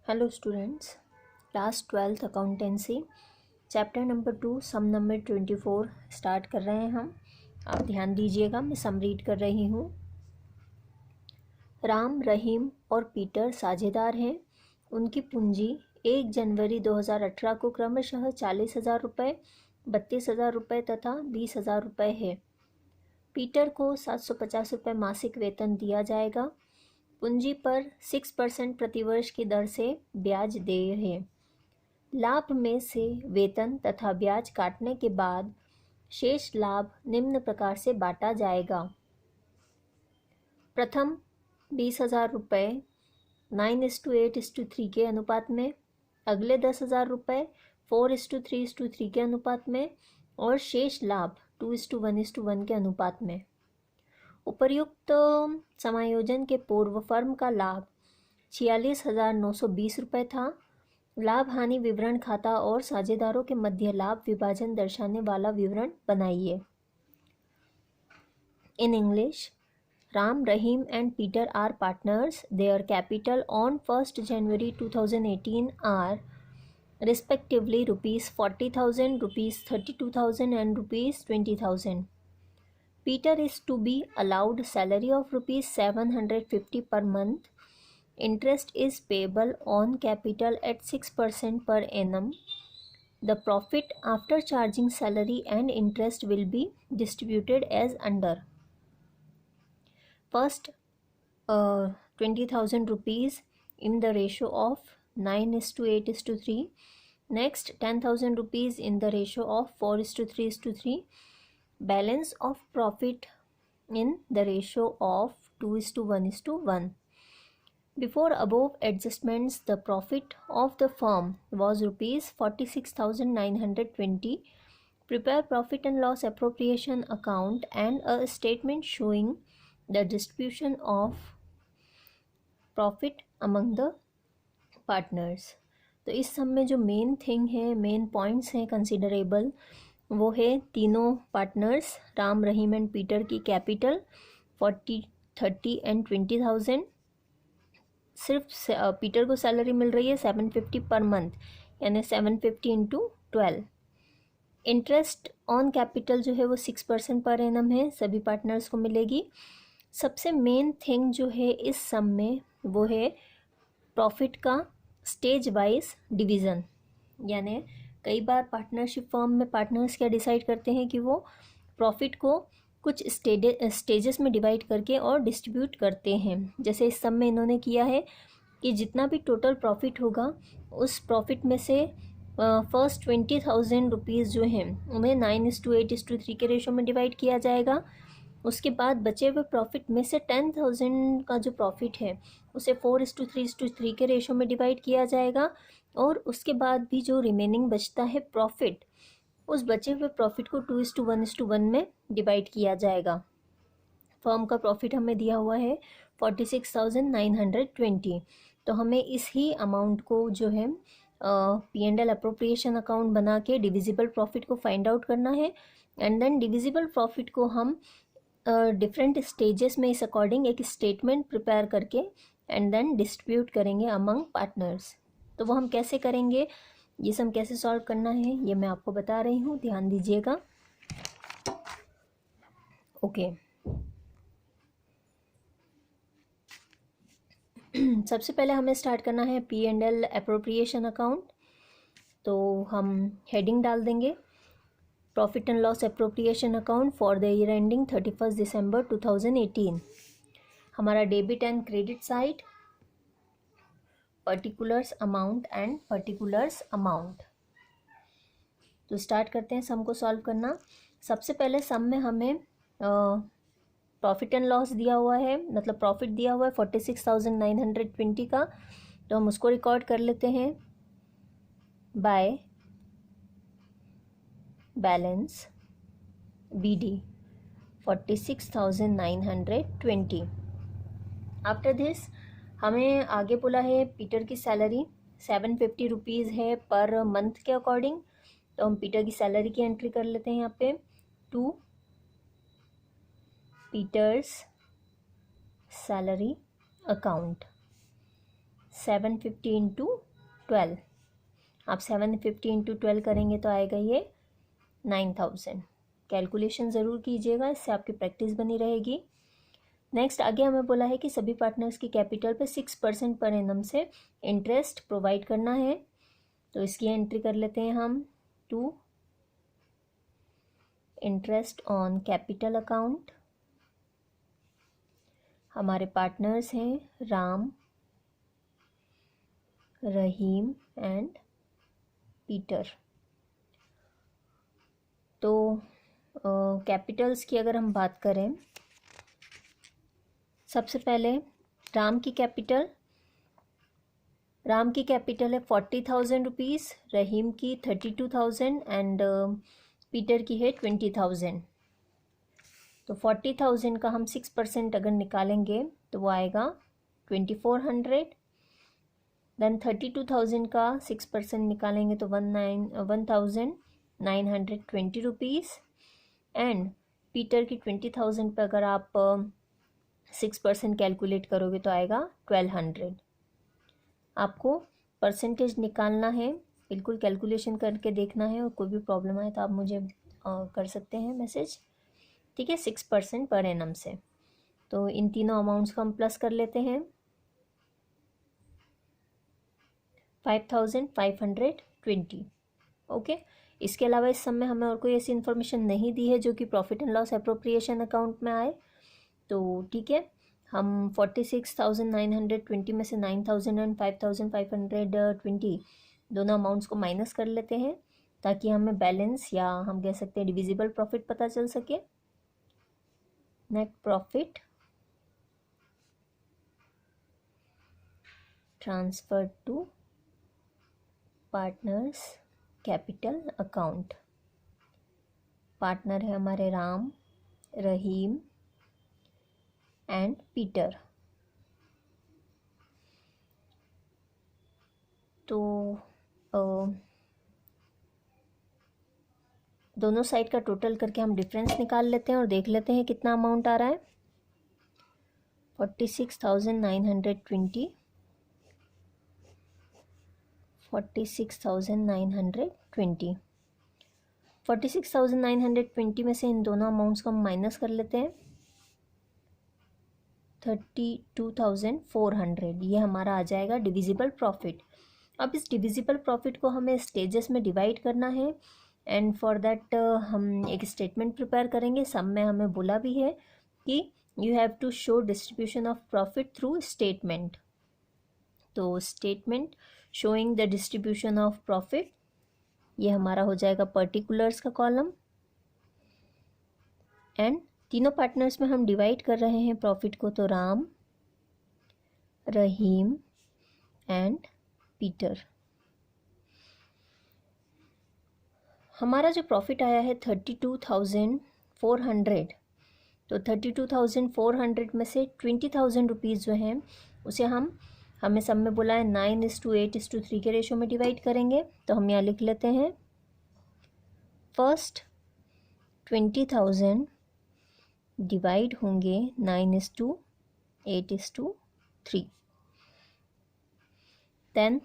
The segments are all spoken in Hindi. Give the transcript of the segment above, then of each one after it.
Hello students, class 12th accountancy chapter number 2 सम नंबर 24 स्टार्ट कर रहे हैं हम। आप ध्यान दीजिएगा, मैं सम रीड कर रही हूँ। राम, रहीम और पीटर साझेदार हैं। उनकी पूंजी 1 जनवरी 2018 को क्रमशः 40,000 रुपये, 32,000 रुपये तथा 20,000 रुपये है। पीटर को 750 रुपये मासिक वेतन दिया जाएगा। पूंजी पर 6% प्रतिवर्ष की दर से ब्याज देय है। लाभ में से वेतन तथा ब्याज काटने के बाद शेष लाभ निम्न प्रकार से बांटा जाएगा। प्रथम 20,000 रुपये 9:8:3 के अनुपात में, अगले 10,000 रुपये 4:3:3 के अनुपात में और शेष लाभ 2:1:1 के अनुपात में। उपर्युक्त समायोजन के पूर्व फर्म का लाभ 46,920 रुपये था। लाभ हानि विवरण खाता और साझेदारों के मध्य लाभ विभाजन दर्शाने वाला विवरण बनाइए। In English, Ram, Rahim and Peter are partners. Their capital on 1st January 2018 are respectively rupees 40,000, rupees 32,000 and rupees 20,000. Peter is to be allowed salary of rupees 750 per month. Interest is payable on capital at 6% per annum. The profit after charging salary and interest will be distributed as under. First, 20,000 rupees in the ratio of 9:8:3. Next, 10,000 rupees in the ratio of 4:3:3. Balance of profit in the ratio of 2:1:1. Before above adjustments, the profit of the firm was rupees 46,920. Prepare profit and loss appropriation account and a statement showing the distribution of profit among the partners. तो इस सब में जो मेन थिंग है, मेन पॉइंट्स हैं कंसिडरेबल, वो है तीनों partners Ram, Rahim and Peter की कैपिटल 40, 30 एंड 20,000। सिर्फ पीटर को सैलरी मिल रही है 750 पर मंथ, यानी 750 इंटू 12। इंटरेस्ट ऑन कैपिटल जो है वो 6% पर एनम है, सभी पार्टनर्स को मिलेगी। सबसे मेन थिंग जो है इस सम में वो है प्रॉफिट का स्टेज वाइज डिवीज़न। यानी कई बार पार्टनरशिप फर्म में पार्टनर्स क्या डिसाइड करते हैं कि वो प्रॉफिट को कुछ स्टेजेस में डिवाइड करके और डिस्ट्रीब्यूट करते हैं। जैसे इस सम में इन्होंने किया है कि जितना भी टोटल प्रॉफिट होगा उस प्रॉफिट में से फर्स्ट 20,000 रुपीज़ जो हैं उन्हें 9:8:3 के रेशो में डिवाइड किया जाएगा। उसके बाद बचे हुए प्रॉफिट में से 10,000 का जो प्रॉफिट है उसे 4:3:3 के रेशो में डिवाइड किया जाएगा। और उसके बाद भी जो रिमेनिंग बचता है प्रॉफिट, उस बचे हुए प्रॉफिट को 2:1:1 में डिवाइड किया जाएगा। फर्म का प्रॉफिट हमें दिया हुआ है 46,920। तो हमें इस ही अमाउंट को जो है P&L अप्रोप्रिएशन अकाउंट बना के डिविजिबल प्रॉफिट को फाइंड आउट करना है। एंड देन डिविजिबल प्रॉफिट को हम डिफरेंट स्टेजेस में इस अकॉर्डिंग एक स्टेटमेंट प्रिपेयर करके एंड देन डिस्ट्रीब्यूट करेंगे अमंग पार्टनर्स। तो वो हम कैसे करेंगे, ये सम कैसे सॉल्व करना है, ये मैं आपको बता रही हूँ, ध्यान दीजिएगा। ओके सबसे पहले हमें स्टार्ट करना है P&L अप्रोप्रिएशन अकाउंट। तो हम हेडिंग डाल देंगे profit and loss appropriation account for the year ending 31 दिसंबर 2018। हमारा debit and credit side, particulars amount and particulars amount. तो स्टार्ट करते हैं सम को सॉल्व करना। सबसे पहले सम में हमें प्रॉफिट एंड लॉस दिया हुआ है, मतलब प्रॉफिट दिया हुआ है 46,920 का। तो हम उसको रिकॉर्ड कर लेते हैं by balance BD 46,920। After this हमें आगे बोला है पीटर की सैलरी 750 रुपीज़ है पर मंथ के अकॉर्डिंग। तो हम पीटर की सैलरी की एंट्री कर लेते हैं यहाँ पे, to Peter's salary account 750 into 12, आप 750 इंटू 12 करेंगे तो आएगा ये 9000। कैलकुलेशन ज़रूर कीजिएगा, इससे आपकी प्रैक्टिस बनी रहेगी। नेक्स्ट आगे हमें बोला है कि सभी पार्टनर्स की कैपिटल पे 6% पर एनम से इंटरेस्ट प्रोवाइड करना है। तो इसकी एंट्री कर लेते हैं हम, to interest on capital account. हमारे पार्टनर्स हैं राम, रहीम एंड पीटर। तो कैपिटल्स की अगर हम बात करें, सबसे पहले राम की कैपिटल है 40,000 रुपीज़, रहीम की 32,000 एंड पीटर की है 20,000। तो 40,000 का हम 6% अगर निकालेंगे तो वो आएगा 2400। देन 32,000 का 6% निकालेंगे तो 1,920 रुपीज़। एंड पीटर की 20,000 पर अगर आप 6% कैलकुलेट करोगे तो आएगा 1200। आपको परसेंटेज निकालना है, बिल्कुल कैलकुलेशन करके देखना है, और कोई भी प्रॉब्लम आए तो आप मुझे कर सकते हैं मैसेज, ठीक है। 6% पर एनम से। तो इन तीनों अमाउंट्स को हम प्लस कर लेते हैं, 5,520। ओके। इसके अलावा इस सम में हमें और कोई ऐसी इन्फॉर्मेशन नहीं दी है जो कि profit and loss appropriation account में आए। तो ठीक है, हम 46,920 में से 9,000 एंड 5,520 दोनों अमाउंट्स को माइनस कर लेते हैं, ताकि हमें बैलेंस या हम कह सकते हैं डिविजिबल प्रॉफिट पता चल सके। Net profit transfer to partners capital account. Partner है हमारे राम, रहीम एंड पीटर। तो दोनों साइड का टोटल करके हम डिफरेंस निकाल लेते हैं और देख लेते हैं कितना अमाउंट आ रहा है। 46,920 46,920 में से इन दोनों अमाउंट्स को हम माइनस कर लेते हैं। 32,400 ये हमारा आ जाएगा डिविजिबल प्रॉफिट। अब इस डिविजिबल प्रॉफिट को हमें स्टेजेस में डिवाइड करना है, एंड फॉर दैट हम एक स्टेटमेंट प्रिपेयर करेंगे। सब में हमें बोला भी है कि you have to show distribution of profit through statement. तो statement showing the distribution of profit, ये हमारा हो जाएगा पर्टिकुलर्स का कॉलम। एंड तीनों पार्टनर्स में हम डिवाइड कर रहे हैं प्रॉफिट को, तो राम, रहीम एंड पीटर। हमारा जो प्रॉफिट आया है 32,400, तो 32,400 में से 20,000 रुपीज़ जो हैं उसे हमें सब में बोला है 9:8:3 के रेशो में डिवाइड करेंगे। तो हम यहाँ लिख लेते हैं, फर्स्ट 20,000 डिवाइड होंगे 9:8:3। देन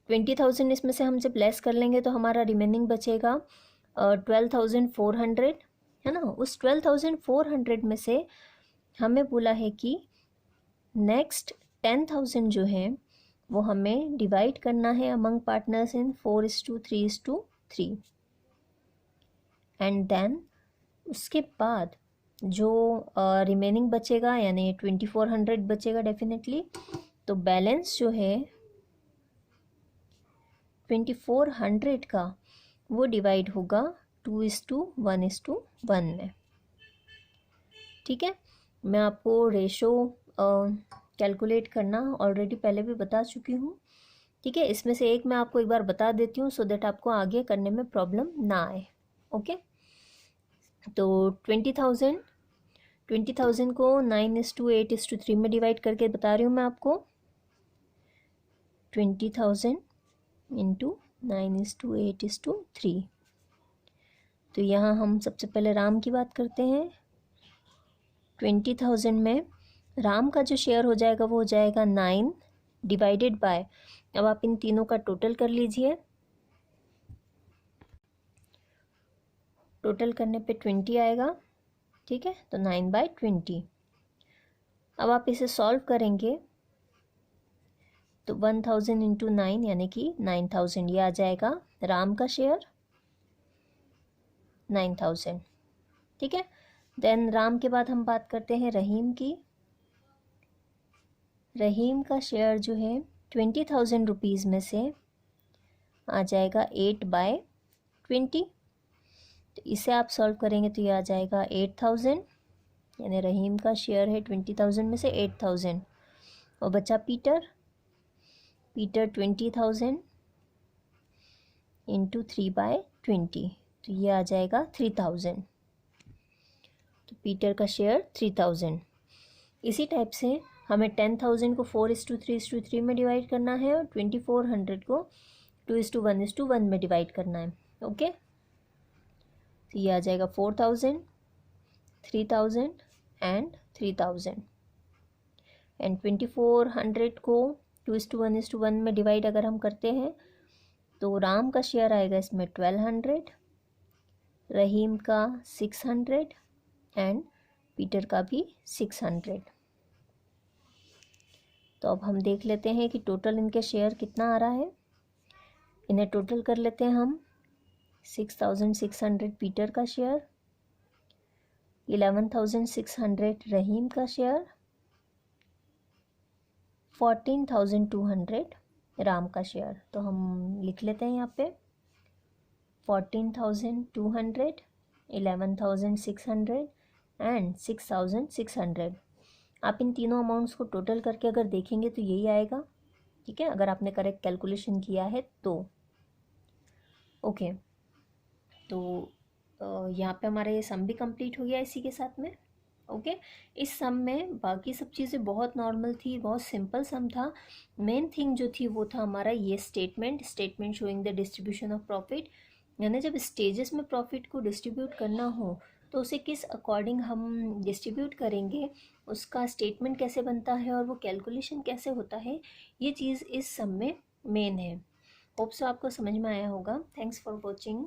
20,000 इसमें से हम जब लेस कर लेंगे तो हमारा रिमेनिंग बचेगा 12,400, है ना। उस 12,400 में से हमें बोला है कि नेक्स्ट 10,000 जो है वो हमें डिवाइड करना है among partners in 4:3:3। And then उसके बाद जो रिमेनिंग बचेगा, यानी 2,400 बचेगा डेफिनेटली। तो बैलेंस जो है 2,400 का वो डिवाइड होगा 2:1:1 में, ठीक है। मैं आपको रेशो कैलकुलेट करना ऑलरेडी पहले भी बता चुकी हूँ, ठीक है। इसमें से एक मैं आपको एक बार बता देती हूँ, सो दैट आपको आगे करने में प्रॉब्लम ना आए। ओके। तो 20,000 को 9:8:3 में डिवाइड करके बता रही हूँ मैं आपको। 20,000 इंटू 9:8:3। तो यहाँ हम सबसे पहले राम की बात करते हैं। 20,000 में राम का जो शेयर हो जाएगा वो हो जाएगा 9, डिवाइडेड बाय, अब आप इन तीनों का टोटल कर लीजिए। टोटल करने पे 20 आएगा, ठीक है, तो 9/20। अब आप इसे सॉल्व करेंगे तो 1000 इंटू 9 यानी कि 9000 ये आ जाएगा राम का शेयर 9000, ठीक है। देन राम के बाद हम बात करते हैं रहीम की। रहीम का शेयर जो है 20,000 रुपीज़ में से आ जाएगा 8/20। तो इसे आप सॉल्व करेंगे तो ये आ जाएगा 8000, यानी रहीम का शेयर है 20,000 में से 8000। और बचा पीटर 20,000 इंटू 3/20, तो ये आ जाएगा 3000। तो पीटर का शेयर 3000। इसी टाइप से हमें 10,000 को 4:3:3 में डिवाइड करना है और 2400 को 2:1:1 में डिवाइड करना है। ओके, तो ये आ जाएगा 4000, 3000 एंड 3000। एंड 2400 को 2:1:1 में डिवाइड अगर हम करते हैं तो राम का शेयर आएगा इसमें 1200, रहीम का 600 एंड पीटर का भी 600। तो अब हम देख लेते हैं कि टोटल इनके शेयर कितना आ रहा है। इन्हें टोटल कर लेते हैं हम। 6600 पीटर का शेयर, 11,600 रहीम का शेयर, 14,200 राम का शेयर। तो हम लिख लेते हैं यहाँ पे 14,200, 11,600 एंड 6,600। आप इन तीनों अमाउंट्स को टोटल करके अगर देखेंगे तो यही आएगा, ठीक है, अगर आपने करेक्ट कैलकुलेशन किया है तो। ओके, तो यहाँ पे हमारा ये सम भी कंप्लीट हो गया इसी के साथ में। ओके, इस सम में बाकी सब चीज़ें बहुत नॉर्मल थी, बहुत सिंपल सम था। मेन थिंग जो थी वो था हमारा ये statement showing the distribution of profit, यानी जब स्टेजेस में प्रॉफिट को डिस्ट्रीब्यूट करना हो तो उसे किस अकॉर्डिंग हम डिस्ट्रीब्यूट करेंगे, उसका स्टेटमेंट कैसे बनता है और वो कैलकुलेशन कैसे होता है, ये चीज़ इस सम में मेन है। होप सो आपको समझ में आया होगा। Thanks for watching.